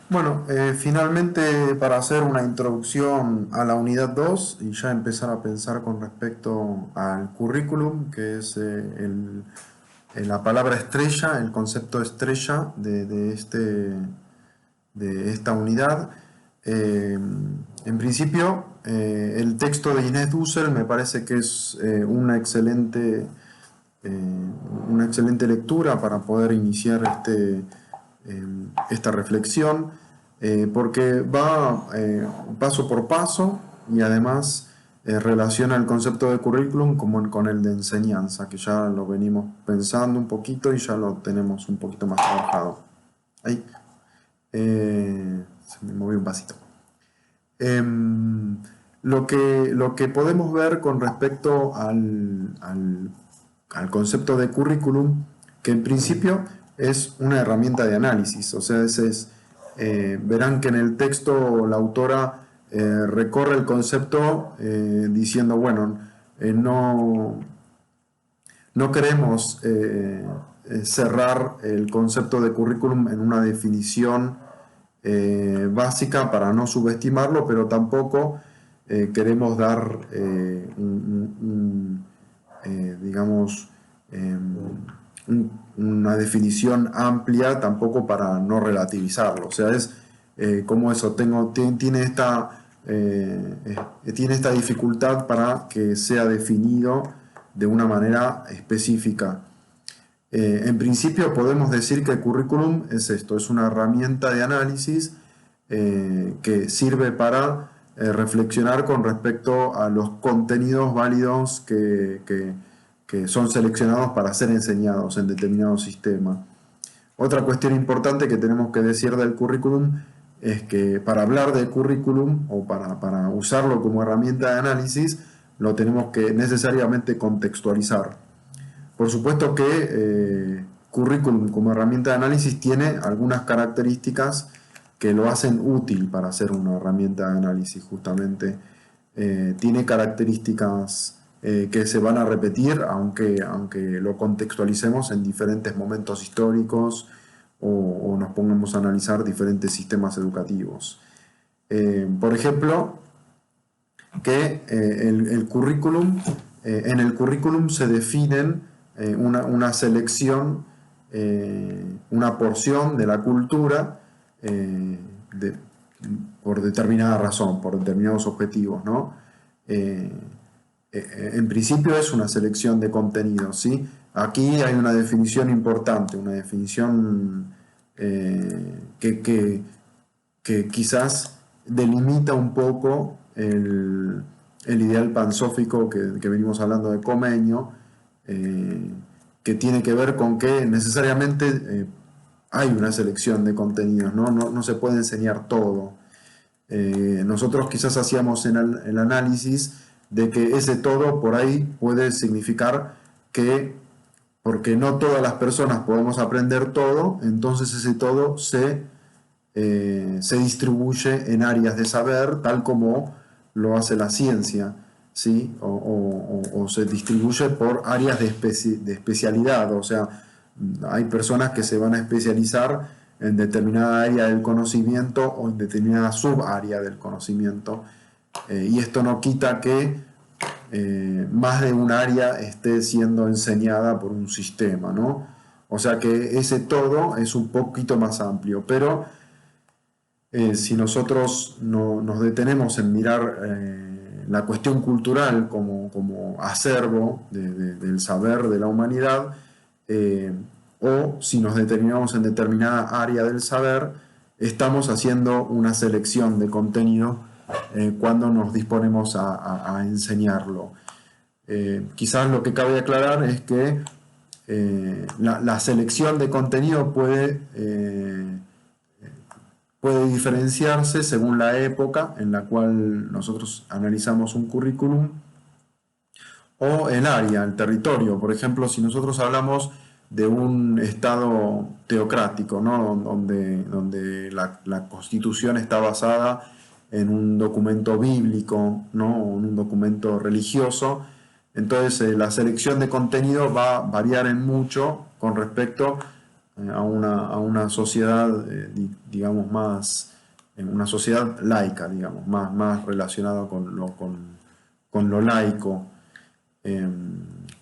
Bueno, finalmente para hacer una introducción a la unidad 2 y ya empezar a pensar con respecto al currículum, que es la palabra estrella, el concepto estrella de esta unidad. Eh, en principio, el texto de Inés Dussel me parece que es una excelente lectura para poder iniciar esta reflexión, porque va paso por paso y además relaciona el concepto de currículum con el de enseñanza, que ya lo venimos pensando un poquito y ya lo tenemos un poquito más trabajado. Ahí, se me movió un pasito. Lo que podemos ver con respecto al concepto de currículum, que en principio es una herramienta de análisis, o sea, verán que en el texto la autora recorre el concepto diciendo, bueno, no queremos cerrar el concepto de currículum en una definición básica para no subestimarlo, pero tampoco queremos dar digamos, una definición amplia tampoco para no relativizarlo. O sea, es como eso, tiene esta dificultad para que sea definido de una manera específica. En principio podemos decir que el currículum es esto, es una herramienta de análisis que sirve para reflexionar con respecto a los contenidos válidos que son seleccionados para ser enseñados en determinado sistema. Otra cuestión importante que tenemos que decir del currículum es que para hablar de currículum o para usarlo como herramienta de análisis, lo tenemos que necesariamente contextualizar. Por supuesto que currículum como herramienta de análisis tiene algunas características que lo hacen útil para ser una herramienta de análisis, justamente. Tiene características que se van a repetir, aunque lo contextualicemos en diferentes momentos históricos o nos pongamos a analizar diferentes sistemas educativos. Por ejemplo, que el currículum, en el currículum se definen una selección, una porción de la cultura de, por determinada razón, por determinados objetivos, ¿no? En principio es una selección de contenidos, ¿sí? Aquí hay una definición importante, una definición que quizás delimita un poco el ideal pansófico que venimos hablando de Comenio, que tiene que ver con que necesariamente hay una selección de contenidos, ¿no? No se puede enseñar todo. Nosotros quizás hacíamos el análisis de que ese todo por ahí puede significar que, porque no todas las personas podemos aprender todo, entonces ese todo se distribuye en áreas de saber, tal como lo hace la ciencia, ¿sí? O se distribuye por áreas de especialidad, o sea, hay personas que se van a especializar en determinada área del conocimiento o en determinada subárea del conocimiento, y esto no quita que más de un área esté siendo enseñada por un sistema, ¿no? O sea que ese todo es un poquito más amplio, pero si nosotros nos detenemos en mirar la cuestión cultural como acervo del saber de la humanidad, o si nos determinamos en determinada área del saber, estamos haciendo una selección de contenido cuando nos disponemos a enseñarlo. Quizás lo que cabe aclarar es que la selección de contenido puede diferenciarse según la época en la cual nosotros analizamos un currículum o el área, el territorio. Por ejemplo, si nosotros hablamos de un estado teocrático, ¿no? donde la constitución está basada en un documento bíblico, ¿no? O en un documento religioso, entonces la selección de contenido va a variar en mucho con respecto a una sociedad, digamos, más, una sociedad laica, digamos, más relacionada con lo laico.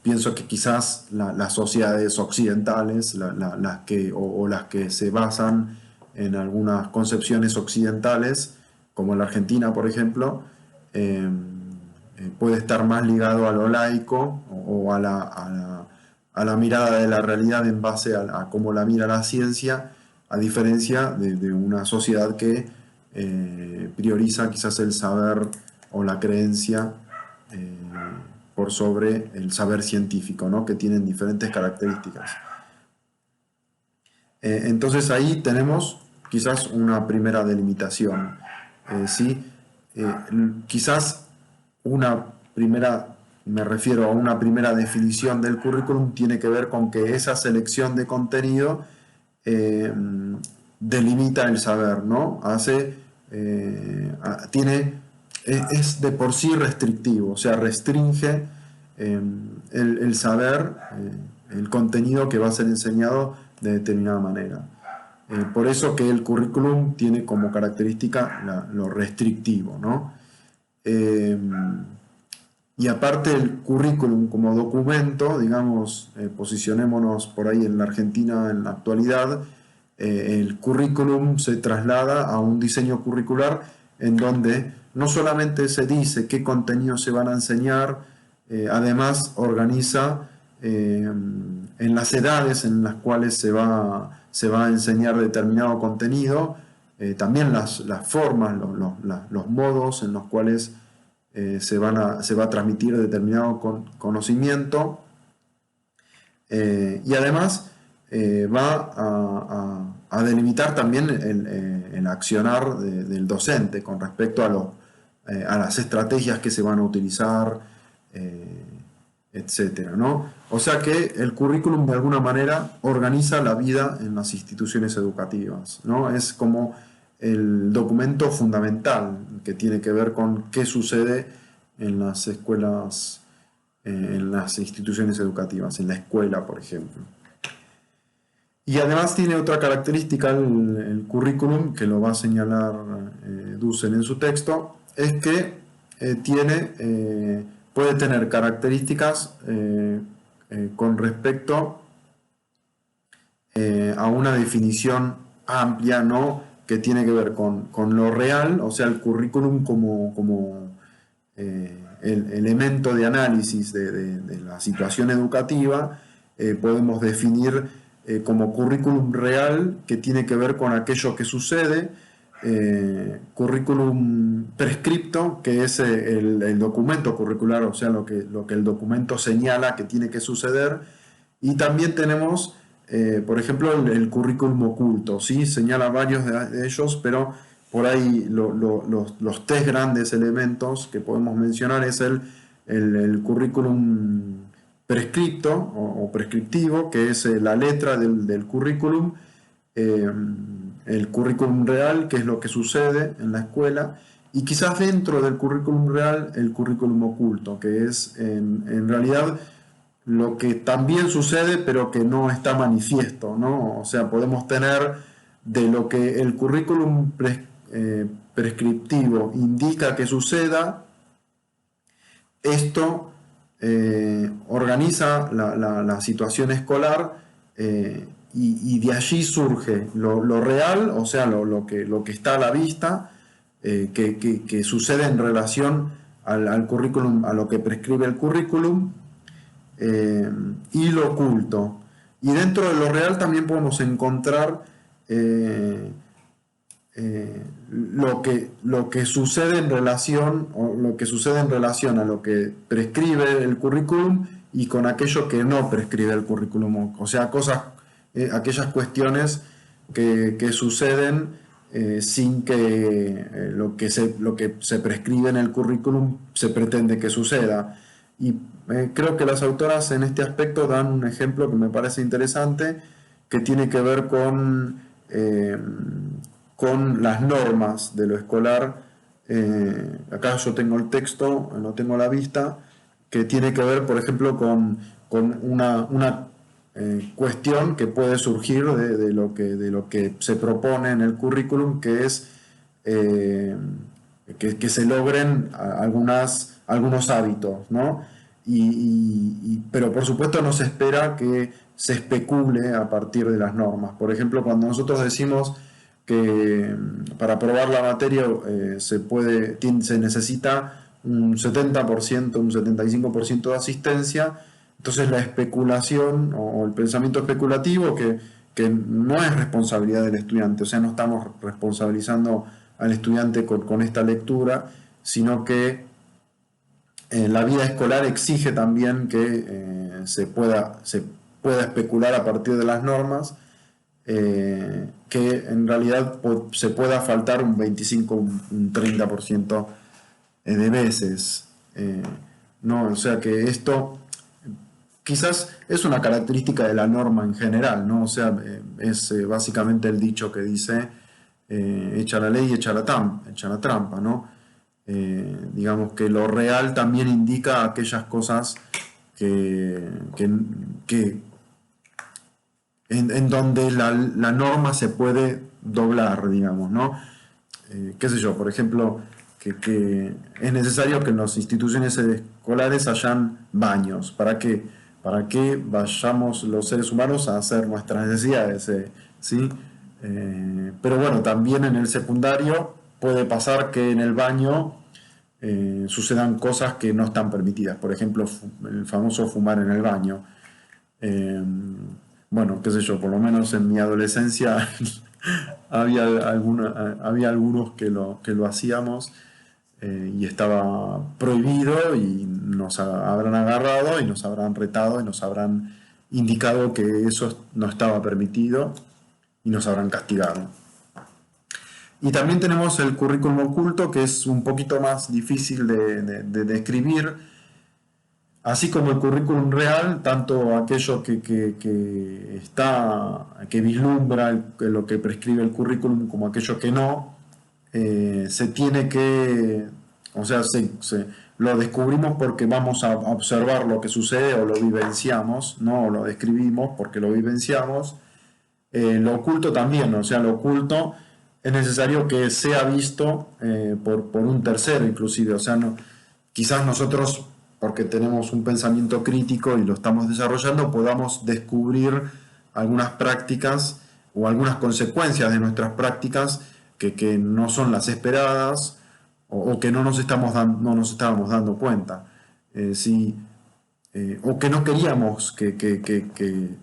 Pienso que quizás las sociedades occidentales, las que, o las que se basan en algunas concepciones occidentales, como la Argentina, por ejemplo, puede estar más ligado a lo laico o a la mirada de la realidad en base a cómo la mira la ciencia, a diferencia de una sociedad que prioriza quizás el saber o la creencia eh, por sobre el saber científico, ¿no? Que tienen diferentes características. Entonces ahí tenemos quizás una primera delimitación. ¿Sí? Quizás una primera, me refiero a una primera definición del currículum, tiene que ver con que esa selección de contenido eh, delimita el saber, ¿no? Es de por sí restrictivo, o sea, restringe el saber, el contenido que va a ser enseñado de determinada manera. Por eso que el currículum tiene como característica lo restrictivo, ¿no? Y aparte el currículum como documento, digamos, posicionémonos por ahí en la Argentina en la actualidad, el currículum se traslada a un diseño curricular en donde no solamente se dice qué contenidos se van a enseñar, además organiza en las edades en las cuales se va a enseñar determinado contenido, también las formas, los modos en los cuales se va a transmitir determinado conocimiento, y además va a delimitar también el accionar del docente con respecto a las estrategias que se van a utilizar, etcétera, ¿no? O sea que el currículum de alguna manera organiza la vida en las instituciones educativas, ¿no? Es como el documento fundamental que tiene que ver con qué sucede en las escuelas, en las instituciones educativas, en la escuela, por ejemplo. Y además tiene otra característica el currículum, que lo va a señalar Dussel en su texto, es que puede tener características con respecto a una definición amplia, ¿no? Que tiene que ver con lo real, o sea, el currículum como el elemento de análisis de la situación educativa. Podemos definir como currículum real, que tiene que ver con aquello que sucede, currículum prescripto, que es el documento curricular, o sea, lo que el documento señala que tiene que suceder, y también tenemos, por ejemplo, el currículum oculto, ¿sí? Señala varios de ellos, pero por ahí los tres grandes elementos que podemos mencionar es el currículum prescripto o prescriptivo, que es la letra del currículum, el currículum real, que es lo que sucede en la escuela, y quizás dentro del currículum real el currículum oculto, que es en realidad lo que también sucede pero que no está manifiesto, ¿no? O sea, podemos tener de lo que el currículum prescriptivo indica que suceda, esto organiza la situación escolar, y de allí surge lo real, o sea, lo que está a la vista, que sucede en relación al currículum, a lo que prescribe el currículum, y lo oculto. Y dentro de lo real también podemos encontrar lo que sucede en relación, o lo que sucede en relación a lo que prescribe el currículum y con aquello que no prescribe el currículum, o sea, aquellas cuestiones que suceden sin que lo que se prescribe en el currículum se pretende que suceda. Y creo que las autoras en este aspecto dan un ejemplo que me parece interesante, que tiene que ver con las normas de lo escolar. Acá yo tengo el texto, no tengo la vista, que tiene que ver, por ejemplo, con una cuestión que puede surgir de lo que se propone en el currículum, que es que se logren algunos hábitos, ¿no? Pero por supuesto no se espera que se especule a partir de las normas. Por ejemplo, cuando nosotros decimos que para aprobar la materia se necesita un 70%, un 75% de asistencia, entonces la especulación o el pensamiento especulativo que no es responsabilidad del estudiante, o sea, no estamos responsabilizando al estudiante con esta lectura, sino que la vida escolar exige también que se pueda especular a partir de las normas, que en realidad se pueda faltar un 25, un 30% de veces. ¿No? O sea que esto quizás es una característica de la norma en general, ¿no? O sea, es básicamente el dicho que dice echa la ley, echa la trampa, ¿no? Digamos que lo real también indica aquellas cosas que, que, que en donde la norma se puede doblar, digamos, ¿no? Qué sé yo, por ejemplo, que es necesario que en las instituciones escolares hayan baños. ¿Para qué? Para que vayamos los seres humanos a hacer nuestras necesidades, ¿sí? Pero bueno, también en el secundario puede pasar que en el baño sucedan cosas que no están permitidas. Por ejemplo, el famoso fumar en el baño. Eh, bueno, qué sé yo, por lo menos en mi adolescencia había algunos que lo hacíamos y estaba prohibido y nos habrán agarrado y nos habrán retado y nos habrán indicado que eso no estaba permitido y nos habrán castigado. Y también tenemos el currículum oculto, que es un poquito más difícil de describir, así como el currículum real, tanto aquello que vislumbra lo que prescribe el currículum como aquello que no, se tiene que, o sea, lo descubrimos porque vamos a observar lo que sucede o lo vivenciamos, no lo describimos porque lo vivenciamos. Lo oculto también, o sea, lo oculto es necesario que sea visto por un tercero inclusive, o sea, quizás nosotros, porque tenemos un pensamiento crítico y lo estamos desarrollando, podamos descubrir algunas prácticas o algunas consecuencias de nuestras prácticas que no son las esperadas o que no nos estábamos dando cuenta. Sí, o que no queríamos que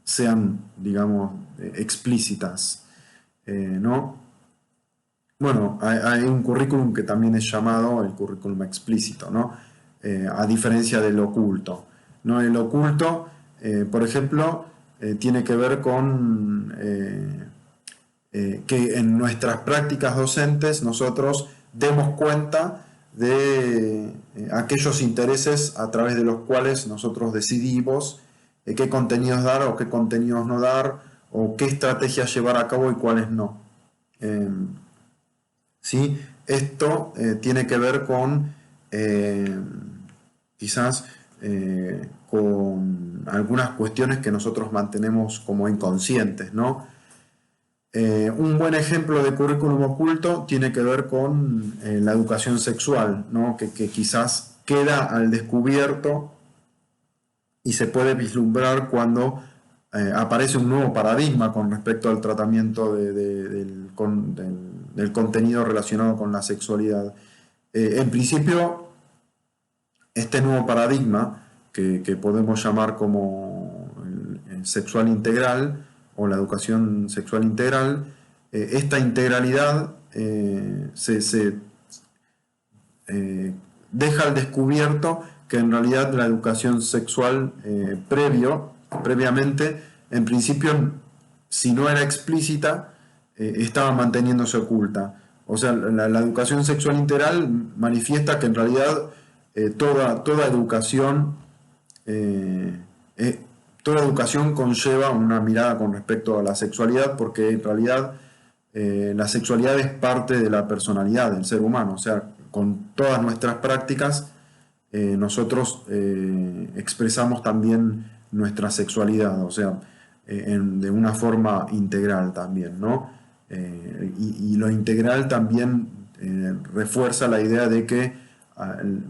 sean, digamos, explícitas, ¿no? Bueno, hay un currículum que también es llamado el currículum explícito, ¿no? A diferencia del oculto, ¿no? El oculto, por ejemplo, tiene que ver con que en nuestras prácticas docentes nosotros demos cuenta de aquellos intereses a través de los cuales nosotros decidimos qué contenidos dar o qué contenidos no dar, o qué estrategias llevar a cabo y cuáles no. ¿Sí? Esto tiene que ver con quizás con algunas cuestiones que nosotros mantenemos como inconscientes, ¿no? Un buen ejemplo de currículum oculto tiene que ver con la educación sexual, ¿no? Que quizás queda al descubierto y se puede vislumbrar cuando aparece un nuevo paradigma con respecto al tratamiento del contenido relacionado con la sexualidad. En principio, este nuevo paradigma, que podemos llamar como el sexual integral o la educación sexual integral, esta integralidad deja al descubierto que en realidad la educación sexual previamente, en principio, si no era explícita, estaba manteniéndose oculta. O sea, la educación sexual integral manifiesta que en realidad toda educación conlleva una mirada con respecto a la sexualidad, porque en realidad la sexualidad es parte de la personalidad del ser humano. O sea, con todas nuestras prácticas nosotros expresamos también nuestra sexualidad, o sea, de una forma integral también, ¿no? Y lo integral también refuerza la idea de que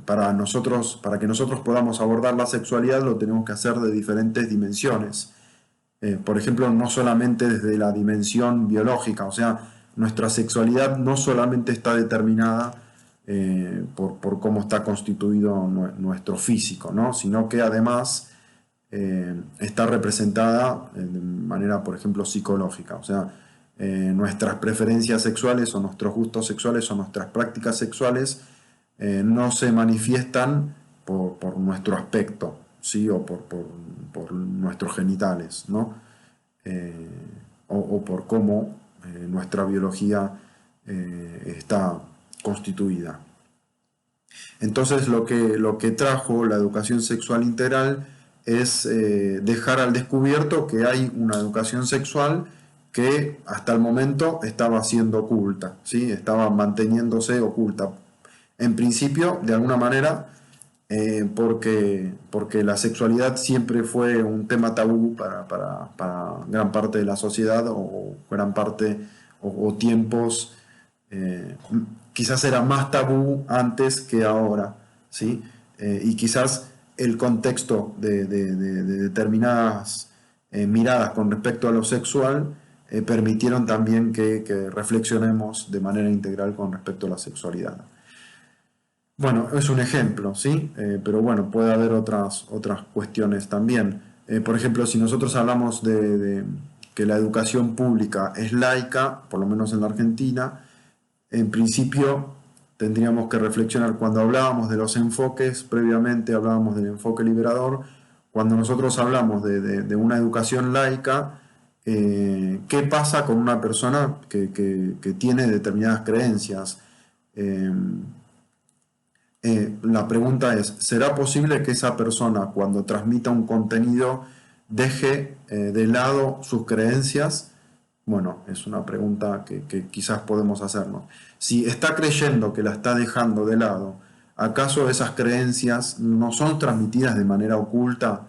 para que nosotros podamos abordar la sexualidad lo tenemos que hacer de diferentes dimensiones. Por ejemplo, no solamente desde la dimensión biológica, o sea, nuestra sexualidad no solamente está determinada por cómo está constituido nuestro físico, ¿no? Sino que además está representada de manera, por ejemplo, psicológica, o sea, nuestras preferencias sexuales o nuestros gustos sexuales o nuestras prácticas sexuales no se manifiestan por nuestro aspecto, ¿sí? O por nuestros genitales, ¿no? O por cómo nuestra biología está constituida. Entonces lo que trajo la educación sexual integral es dejar al descubierto que hay una educación sexual que hasta el momento estaba siendo oculta, ¿sí? Estaba manteniéndose oculta. En principio, de alguna manera, porque la sexualidad siempre fue un tema tabú para gran parte de la sociedad o gran parte o tiempos, quizás era más tabú antes que ahora, ¿sí? Y quizás el contexto de determinadas miradas con respecto a lo sexual permitieron también que reflexionemos de manera integral con respecto a la sexualidad. Bueno, es un ejemplo, ¿sí? Pero bueno, puede haber otras cuestiones también. Por ejemplo, si nosotros hablamos de que la educación pública es laica, por lo menos en la Argentina, en principio tendríamos que reflexionar cuando hablábamos de los enfoques, previamente hablábamos del enfoque liberador, cuando nosotros hablamos de una educación laica, ¿qué pasa con una persona que tiene determinadas creencias? La pregunta es, ¿será posible que esa persona cuando transmita un contenido deje de lado sus creencias? Bueno, es una pregunta que quizás podemos hacernos. Si está creyendo que la está dejando de lado, ¿acaso esas creencias no son transmitidas de manera oculta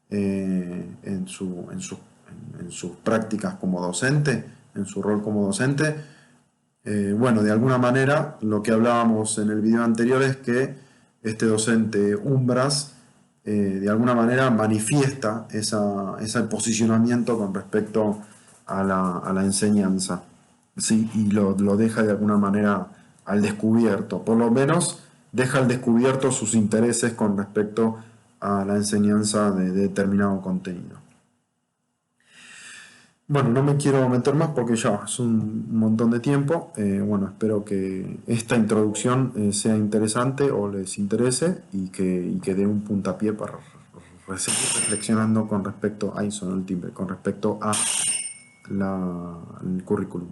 en sus prácticas como docente, en su rol como docente? Bueno, de alguna manera, lo que hablábamos en el video anterior es que este docente Umbras, de alguna manera, manifiesta ese posicionamiento con respecto a la enseñanza, ¿sí? Y lo deja de alguna manera al descubierto, por lo menos deja al descubierto sus intereses con respecto a la enseñanza de determinado contenido. Bueno, no me quiero meter más porque ya es un montón de tiempo. Bueno, espero que esta introducción sea interesante o les interese y que dé un puntapié para seguir reflexionando con respecto a, ahí sonó el timbre, con respecto a el currículum.